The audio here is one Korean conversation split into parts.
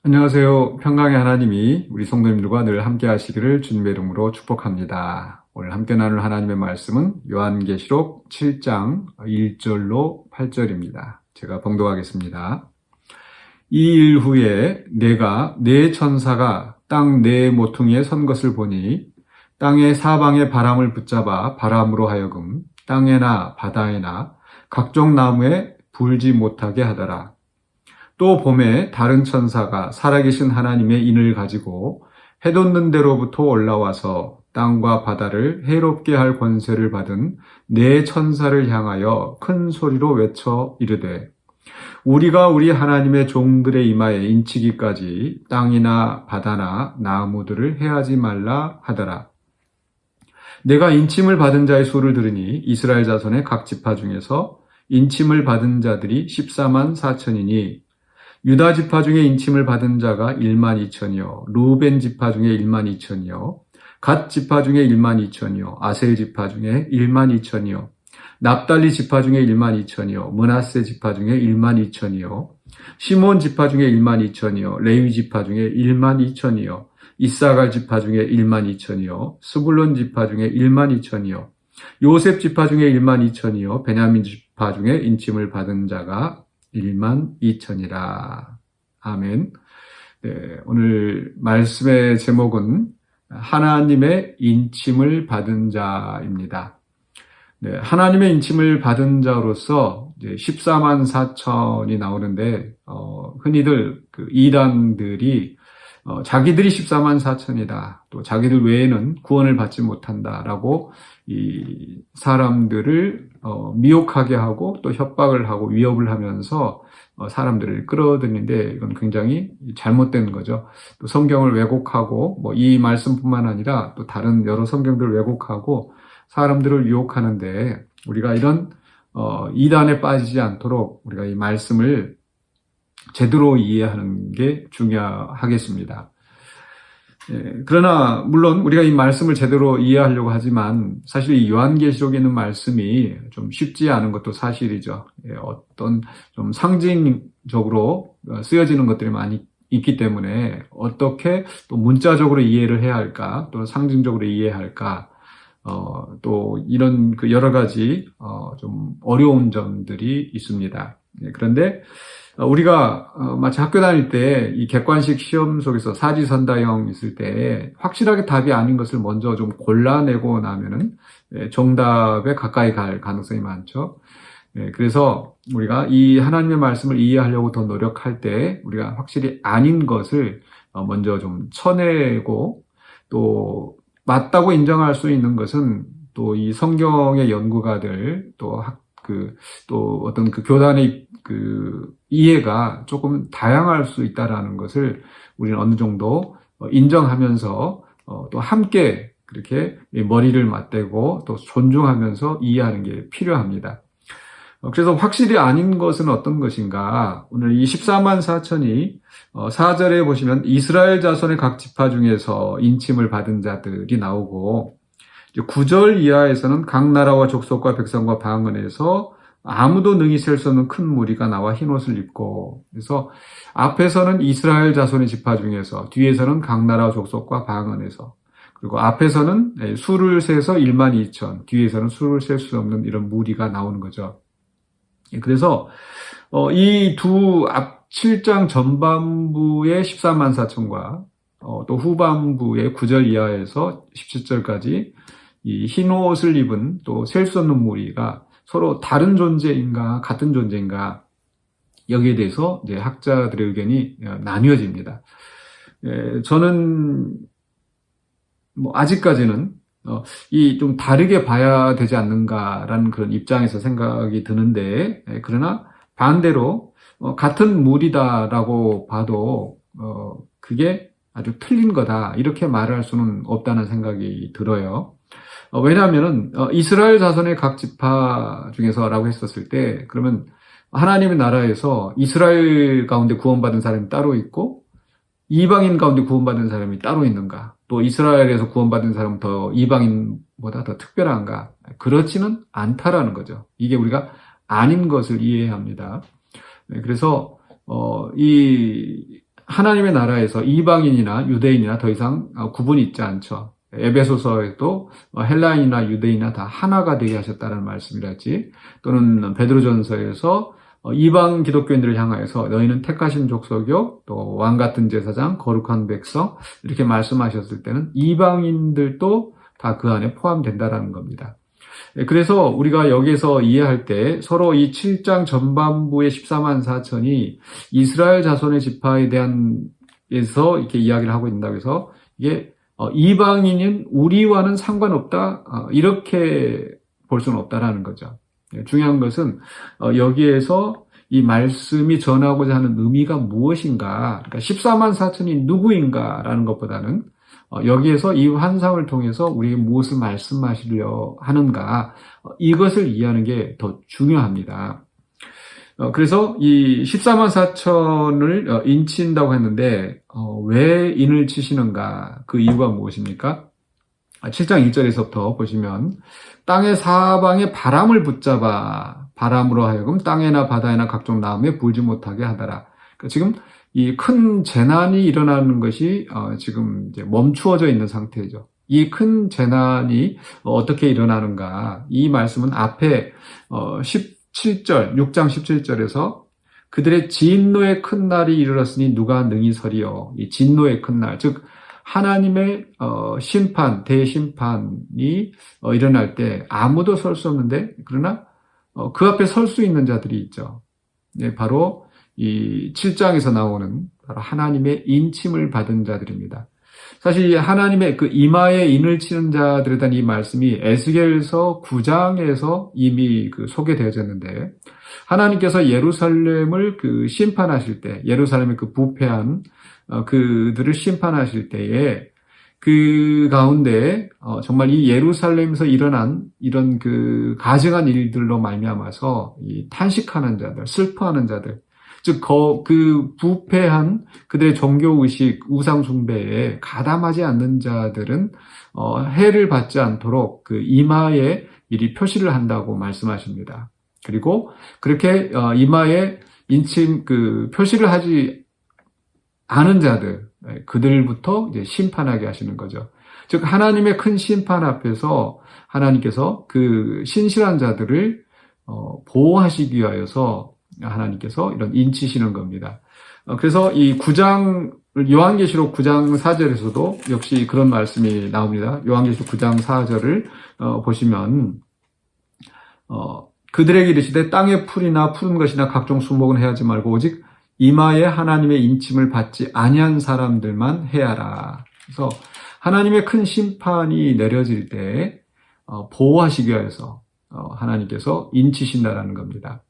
안녕하세요. 평강의 하나님이 우리 성도님들과 늘 함께 하시기를 주님의 이름으로 축복합니다. 오늘 함께 나눌 하나님의 말씀은 요한계시록 7장 1절로 8절입니다. 제가 봉독하겠습니다. 이 일 후에 내가 네 천사가 땅 네 모퉁이에 선 것을 보니 땅의 사방에 바람을 붙잡아 바람으로 하여금 땅에나 바다에나 각종 나무에 불지 못하게 하더라. 또 봄에 다른 천사가 살아계신 하나님의 인을 가지고 해돋는 데로부터 올라와서 땅과 바다를 해롭게 할 권세를 받은 네 천사를 향하여 큰 소리로 외쳐 이르되 우리가 우리 하나님의 종들의 이마에 인치기까지 땅이나 바다나 나무들을 해하지 말라 하더라. 내가 인침을 받은 자의 수를 들으니 이스라엘 자손의 각 지파 중에서 인침을 받은 자들이 14만 4천이니 유다 지파 중에 인침을 받은 자가 1만 2천이요 루벤 지파 중에 1만 2천이요 갓 지파 중에 1만 2천이요 아셀 지파 중에 1만 2천이요 납달리 지파 중에 1만 2천이요 므낫세 지파 중에 1만 2천이요 시몬 지파 중에 1만 2천이요 레위 지파 중에 1만 2천이요 이사갈 지파 중에 1만 2천이요 스불론 지파 중에 1만 2천이요 요셉 지파 중에 1만 2천이요 베냐민 지파 중에 인침을 받은 자가 1만 2천이라. 아멘. 네, 오늘 말씀의 제목은 하나님의 인침을 받은 자입니다. 네, 하나님의 인침을 받은 자로서 14만 4천이 나오는데 흔히들 그 이단들이 자기들이 14만 4천이다. 또 자기들 외에는 구원을 받지 못한다라고 이 사람들을 미혹하게 하고 또 협박을 하고 위협을 하면서 사람들을 끌어들이는데 이건 굉장히 잘못된 거죠. 또 성경을 왜곡하고 뭐 이 말씀뿐만 아니라 또 다른 여러 성경들을 왜곡하고 사람들을 유혹하는데 우리가 이런 이단에 빠지지 않도록 우리가 이 말씀을 제대로 이해하는 게 중요하겠습니다. 그러나 물론 우리가 이 말씀을 제대로 이해하려고 하지만 사실 이 요한계시록에 있는 말씀이 좀 쉽지 않은 것도 사실이죠. 어떤 좀 상징적으로 쓰여지는 것들이 많이 있기 때문에 어떻게 또 문자적으로 이해를 해야 할까, 또 상징적으로 이해해야 할까, 또 이런 그 여러 가지 좀 어려운 점들이 있습니다. 그런데 우리가 마치 학교 다닐 때 이 객관식 시험 속에서 사지선다형 있을 때 확실하게 답이 아닌 것을 먼저 좀 골라내고 나면은 정답에 가까이 갈 가능성이 많죠. 그래서 우리가 이 하나님의 말씀을 이해하려고 더 노력할 때 우리가 확실히 아닌 것을 먼저 좀 쳐내고 또 맞다고 인정할 수 있는 것은 또 이 성경의 연구가들 또 어떤 그 교단의 그 이해가 조금 다양할 수 있다라는 것을 우리는 어느 정도 인정하면서 또 함께 그렇게 머리를 맞대고 또 존중하면서 이해하는 게 필요합니다. 그래서 확실히 아닌 것은 어떤 것인가? 오늘 이 14만 4천이 4절에 보시면 이스라엘 자손의 각 지파 중에서 인침을 받은 자들이 나오고 9절 이하에서는 각 나라와 족속과 백성과 방언에서 아무도 능히 셀 수 없는 큰 무리가 나와 흰옷을 입고, 그래서 앞에서는 이스라엘 자손의 지파 중에서, 뒤에서는 각 나라 족속과 방언에서, 그리고 앞에서는 수를 세서 1만 2천, 뒤에서는 수를 셀 수 없는 이런 무리가 나오는 거죠. 그래서 이 두 앞 7장 전반부의 14만 4천과 또 후반부의 9절 이하에서 17절까지 이 흰옷을 입은 또 셀 수 없는 무리가 서로 다른 존재인가 같은 존재인가 여기에 대해서 이제 학자들의 의견이 나뉘어집니다. 저는 뭐 아직까지는 이 좀 다르게 봐야 되지 않는가라는 그런 입장에서 생각이 드는데, 그러나 반대로 같은 무리다라고 봐도 그게 아주 틀린 거다 이렇게 말할 수는 없다는 생각이 들어요. 왜냐하면은 이스라엘 자손의 각 지파 중에서라고 했었을 때 그러면 하나님의 나라에서 이스라엘 가운데 구원받은 사람이 따로 있고 이방인 가운데 구원받은 사람이 따로 있는가? 또 이스라엘에서 구원받은 사람은 더 이방인보다 더 특별한가? 그렇지는 않다라는 거죠. 이게 우리가 아닌 것을 이해해야 합니다. 그래서 이 하나님의 나라에서 이방인이나 유대인이나 더 이상 구분이 있지 않죠. 에베소서에도 헬라인이나 유대인이나 다 하나가 되게 하셨다는 말씀이랄지, 또는 베드로전서에서 이방 기독교인들을 향하여서 너희는 택하신 족속이요 또 왕 같은 제사장 거룩한 백성 이렇게 말씀하셨을 때는 이방인들도 다 그 안에 포함된다라는 겁니다. 그래서 우리가 여기서 이해할 때 서로 이 7장 전반부의 14만 4천이 이스라엘 자손의 지파에 대한에서 이렇게 이야기를 하고 있다고 해서 이게 이방인인 우리와는 상관없다 이렇게 볼 수는 없다라는 거죠. 중요한 것은 여기에서 이 말씀이 전하고자 하는 의미가 무엇인가, 그러니까 14만 4천이 누구인가라는 것보다는 여기에서 이 환상을 통해서 우리에게 무엇을 말씀하시려 하는가, 이것을 이해하는 게 더 중요합니다. 그래서 이 14만 4천을 인친다고 했는데 왜 인을 치시는가, 그 이유가 무엇입니까? 7장 1절에서부터 보시면 땅의 사방에 바람을 붙잡아 바람으로 하여금 땅에나 바다에나 각종 나무에 불지 못하게 하더라. 그러니까 지금 이 큰 재난이 일어나는 것이 지금 이제 멈추어져 있는 상태죠. 이 큰 재난이 어떻게 일어나는가? 이 말씀은 앞에 17절, 6장 17절에서 그들의 진노의 큰 날이 이르렀으니 누가 능히 서리요. 이 진노의 큰 날, 즉 하나님의 심판, 대심판이 일어날 때 아무도 설 수 없는데, 그러나 그 앞에 설 수 있는 자들이 있죠. 네, 바로 이 7장에서 나오는 바로 하나님의 인침을 받은 자들입니다. 사실 하나님의 그 이마에 인을 치는 자들에 대한 이 말씀이 에스겔서 9장에서 이미 소개되어졌는데, 하나님께서 예루살렘을 심판하실 때, 예루살렘의 부패한 그들을 심판하실 때에 그 가운데 정말 이 예루살렘에서 일어난 이런 가증한 일들로 말미암아서 이 탄식하는 자들, 슬퍼하는 자들, 즉 그 부패한 그들의 종교의식, 우상숭배에 가담하지 않는 자들은 해를 받지 않도록 그 이마에 미리 표시를 한다고 말씀하십니다. 그리고 그렇게 이마에 인침 표시를 하지 않은 자들, 그들부터 이제 심판하게 하시는 거죠. 즉 하나님의 큰 심판 앞에서 하나님께서 그 신실한 자들을 보호하시기 위하여서 하나님께서 이런 인치시는 겁니다. 그래서 이 9장, 요한계시록 9장 4절에서도 역시 그런 말씀이 나옵니다. 요한계시록 9장 4절을 보시면 그들에게 이르시되 땅의 풀이나 푸른 것이나 각종 수목은 해하지 말고 오직 이마에 하나님의 인침을 받지 아니한 사람들만 해하라. 그래서 하나님의 큰 심판이 내려질 때 보호하시기 위해서 하나님께서 인치신다라는 겁니다.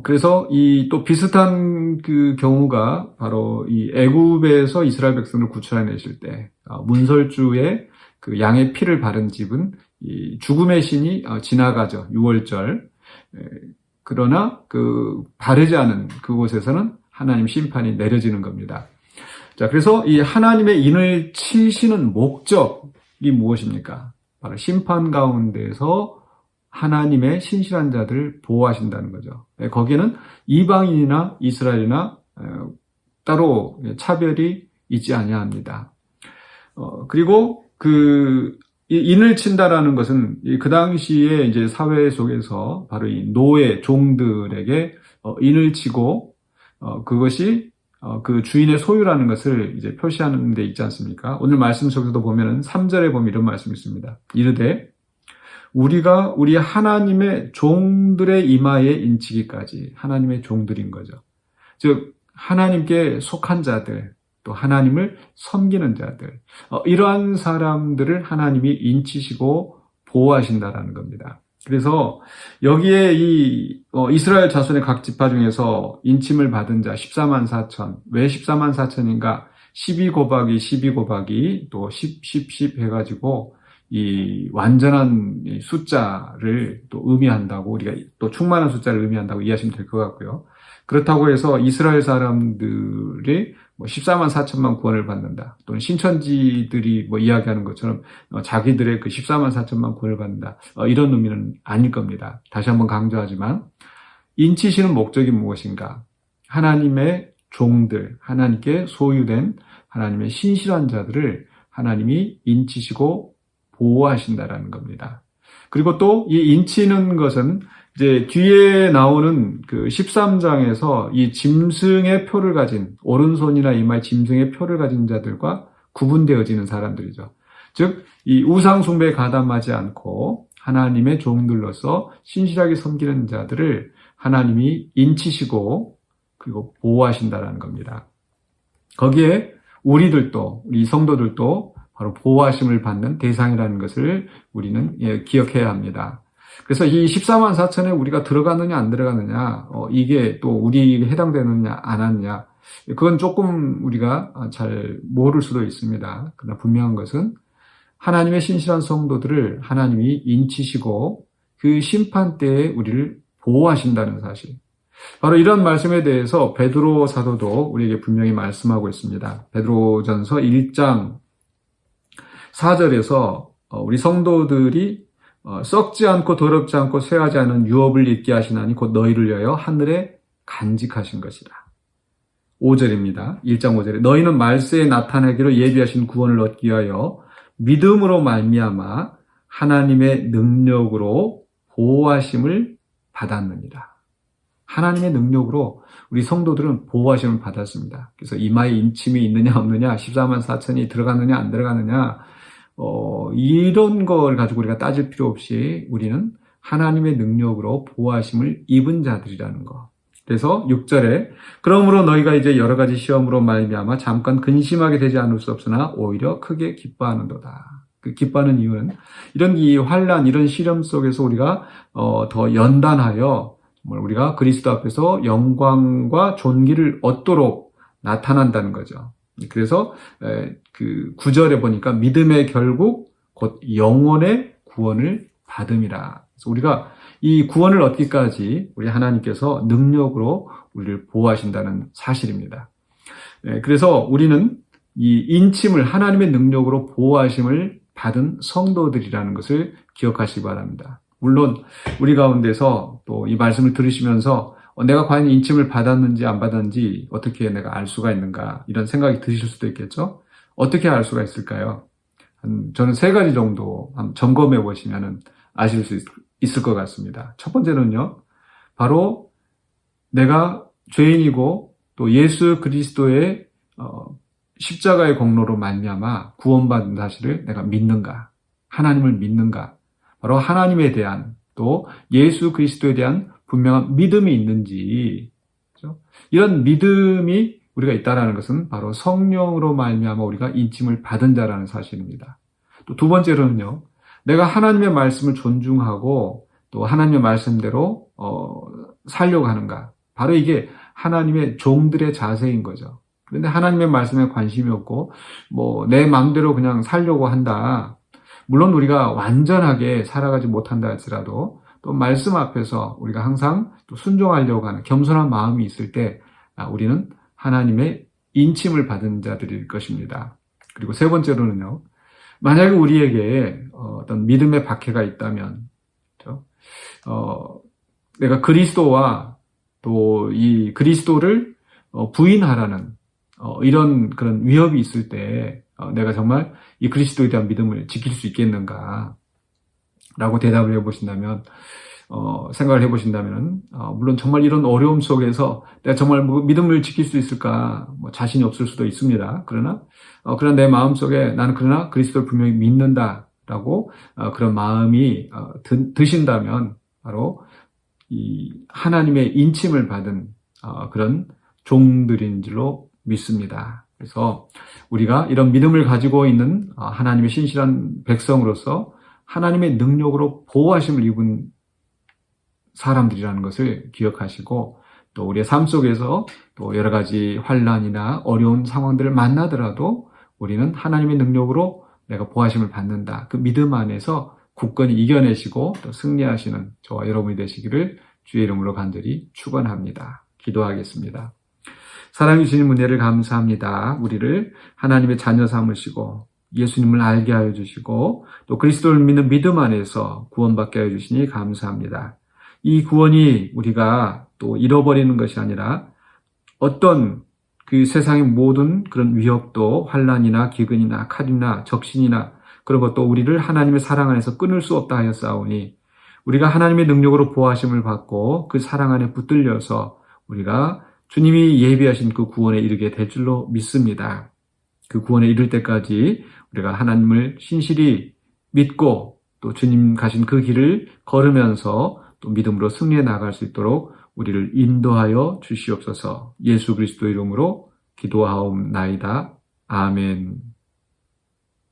그래서 이 또 비슷한 경우가 바로 이 애굽에서 이스라엘 백성을 구출해내실 때 문설주에 양의 피를 바른 집은 이 죽음의 신이 지나가죠. 6월절. 그러나 바르지 않은 그곳에서는 하나님 심판이 내려지는 겁니다. 자, 그래서 이 하나님의 인을 치시는 목적이 무엇입니까? 바로 심판 가운데서 하나님의 신실한 자들을 보호하신다는 거죠. 거기에는 이방인이나 이스라엘이나 따로 차별이 있지 아니합니다. 그리고 이 인을 친다라는 것은 그 당시에 이제 사회 속에서 바로 이 노예 종들에게 인을 치고 그것이 그 주인의 소유라는 것을 이제 표시하는 데 있지 않습니까? 오늘 말씀 속에서도 보면은 3절에 보면 이런 말씀이 있습니다. 이르되 우리가 우리 하나님의 종들의 이마에 인치기까지, 하나님의 종들인 거죠. 즉 하나님께 속한 자들, 또 하나님을 섬기는 자들, 이러한 사람들을 하나님이 인치시고 보호하신다라는 겁니다. 그래서 여기에 이 이스라엘 자손의 각 지파 중에서 인침을 받은 자 14만 4천, 왜 14만 4천인가? 12 곱하기 12 곱하기 또 10 해가지고 이 완전한 숫자를 또 의미한다고, 우리가 또 충만한 숫자를 의미한다고 이해하시면 될 것 같고요. 그렇다고 해서 이스라엘 사람들이 14만 4천만 구원을 받는다, 또는 신천지들이 이야기하는 것처럼 자기들의 14만 4천만 구원을 받는다, 이런 의미는 아닐 겁니다. 다시 한번 강조하지만 인치시는 목적이 무엇인가? 하나님의 종들, 하나님께 소유된 하나님의 신실한 자들을 하나님이 인치시고 보호하신다라는 겁니다. 그리고 또 이 인치는 것은 이제 뒤에 나오는 그 13장에서 이 짐승의 표를 가진, 오른손이나 이마에 짐승의 표를 가진 자들과 구분되어지는 사람들이죠. 즉, 이 우상 숭배에 가담하지 않고 하나님의 종들로서 신실하게 섬기는 자들을 하나님이 인치시고 그리고 보호하신다라는 겁니다. 거기에 우리들도, 우리 성도들도 바로 보호하심을 받는 대상이라는 것을 우리는 기억해야 합니다. 그래서 이 14만 4천에 우리가 들어가느냐 안 들어가느냐, 이게 또 우리에게 해당되느냐 안 하느냐, 그건 조금 우리가 잘 모를 수도 있습니다. 그러나 분명한 것은 하나님의 신실한 성도들을 하나님이 인치시고 그 심판 때에 우리를 보호하신다는 사실. 바로 이런 말씀에 대해서 베드로 사도도 우리에게 분명히 말씀하고 있습니다. 베드로전서 1장 4절에서 우리 성도들이 썩지 않고 더럽지 않고 쇠하지 않은 유업을 입게 하시나니 곧 너희를 위하여 하늘에 간직하신 것이라. 5절입니다. 1장 5절에 너희는 말세에 나타나기로 예비하신 구원을 얻기 위하여 믿음으로 말미암아 하나님의 능력으로 보호하심을 받았느니라. 하나님의 능력으로 우리 성도들은 보호하심을 받았습니다. 그래서 이마에 인침이 있느냐 없느냐, 14만 4천이 들어가느냐 안 들어가느냐, 이런 걸 가지고 우리가 따질 필요 없이 우리는 하나님의 능력으로 보호하심을 입은 자들이라는 거. 그래서 6절에 그러므로 너희가 이제 여러 가지 시험으로 말미암아 잠깐 근심하게 되지 않을 수 없으나 오히려 크게 기뻐하는도다. 그 기뻐하는 이유는 이런 이 환난, 이런 시련 속에서 우리가 더 연단하여 우리가 그리스도 앞에서 영광과 존귀를 얻도록 나타난다는 거죠. 그래서 그 9절에 보니까 믿음의 결국 곧 영혼의 구원을 받음이라. 그래서 우리가 이 구원을 얻기까지 우리 하나님께서 능력으로 우리를 보호하신다는 사실입니다. 그래서 우리는 이 인침을 하나님의 능력으로 보호하심을 받은 성도들이라는 것을 기억하시기 바랍니다. 물론 우리 가운데서 또 이 말씀을 들으시면서 내가 과연 인침을 받았는지 안 받았는지 어떻게 내가 알 수가 있는가, 이런 생각이 드실 수도 있겠죠. 어떻게 알 수가 있을까요? 저는 3가지 정도 점검해 보시면 아실 수 있을 것 같습니다. 첫 번째는요, 바로 내가 죄인이고 또 예수 그리스도의 십자가의 공로로 말미암아 구원받은 사실을 내가 믿는가, 하나님을 믿는가, 바로 하나님에 대한 또 예수 그리스도에 대한 분명한 믿음이 있는지, 그렇죠? 이런 믿음이 우리가 있다라는 것은 바로 성령으로 말미암아 우리가 인침을 받은 자라는 사실입니다. 또 2번째로는요, 내가 하나님의 말씀을 존중하고 또 하나님의 말씀대로 살려고 하는가, 바로 이게 하나님의 종들의 자세인 거죠. 그런데 하나님의 말씀에 관심이 없고 내 마음대로 그냥 살려고 한다. 물론 우리가 완전하게 살아가지 못한다 할지라도 또 말씀 앞에서 우리가 항상 또 순종하려고 하는 겸손한 마음이 있을 때 우리는 하나님의 인침을 받은 자들일 것입니다. 그리고 3번째로는요, 만약에 우리에게 어떤 믿음의 박해가 있다면, 그렇죠? 내가 그리스도와 또 이 그리스도를 부인하라는 이런 그런 위협이 있을 때 내가 정말 이 그리스도에 대한 믿음을 지킬 수 있겠는가 라고 대답을 해보신다면, 생각을 해보신다면, 물론 정말 이런 어려움 속에서 내가 정말 믿음을 지킬 수 있을까, 자신이 없을 수도 있습니다. 그러나 내 마음 속에 나는 그러나 그리스도를 분명히 믿는다라고 그런 마음이 드신다면, 바로 이 하나님의 인침을 받은 그런 종들인 줄로 믿습니다. 그래서 우리가 이런 믿음을 가지고 있는 하나님의 신실한 백성으로서 하나님의 능력으로 보호하심을 입은 사람들이라는 것을 기억하시고, 또 우리의 삶 속에서 또 여러 가지 환난이나 어려운 상황들을 만나더라도 우리는 하나님의 능력으로 내가 보호하심을 받는다, 그 믿음 안에서 굳건히 이겨내시고 또 승리하시는 저와 여러분이 되시기를 주의 이름으로 간절히 축원합니다. 기도하겠습니다. 사랑해 주시는 은혜를 감사합니다. 우리를 하나님의 자녀 삼으시고 예수님을 알게 하여 주시고 또 그리스도를 믿는 믿음 안에서 구원받게 하여 주시니 감사합니다. 이 구원이 우리가 또 잃어버리는 것이 아니라 어떤 그 세상의 모든 그런 위협도 환난이나 기근이나 칼이나 적신이나 그런 것도 우리를 하나님의 사랑 안에서 끊을 수 없다 하였사오니 우리가 하나님의 능력으로 보호하심을 받고 그 사랑 안에 붙들려서 우리가 주님이 예비하신 그 구원에 이르게 될 줄로 믿습니다. 그 구원에 이를 때까지 우리가 하나님을 신실히 믿고 또 주님 가신 그 길을 걸으면서 또 믿음으로 승리해 나갈 수 있도록 우리를 인도하여 주시옵소서. 예수 그리스도 이름으로 기도하옵나이다. 아멘.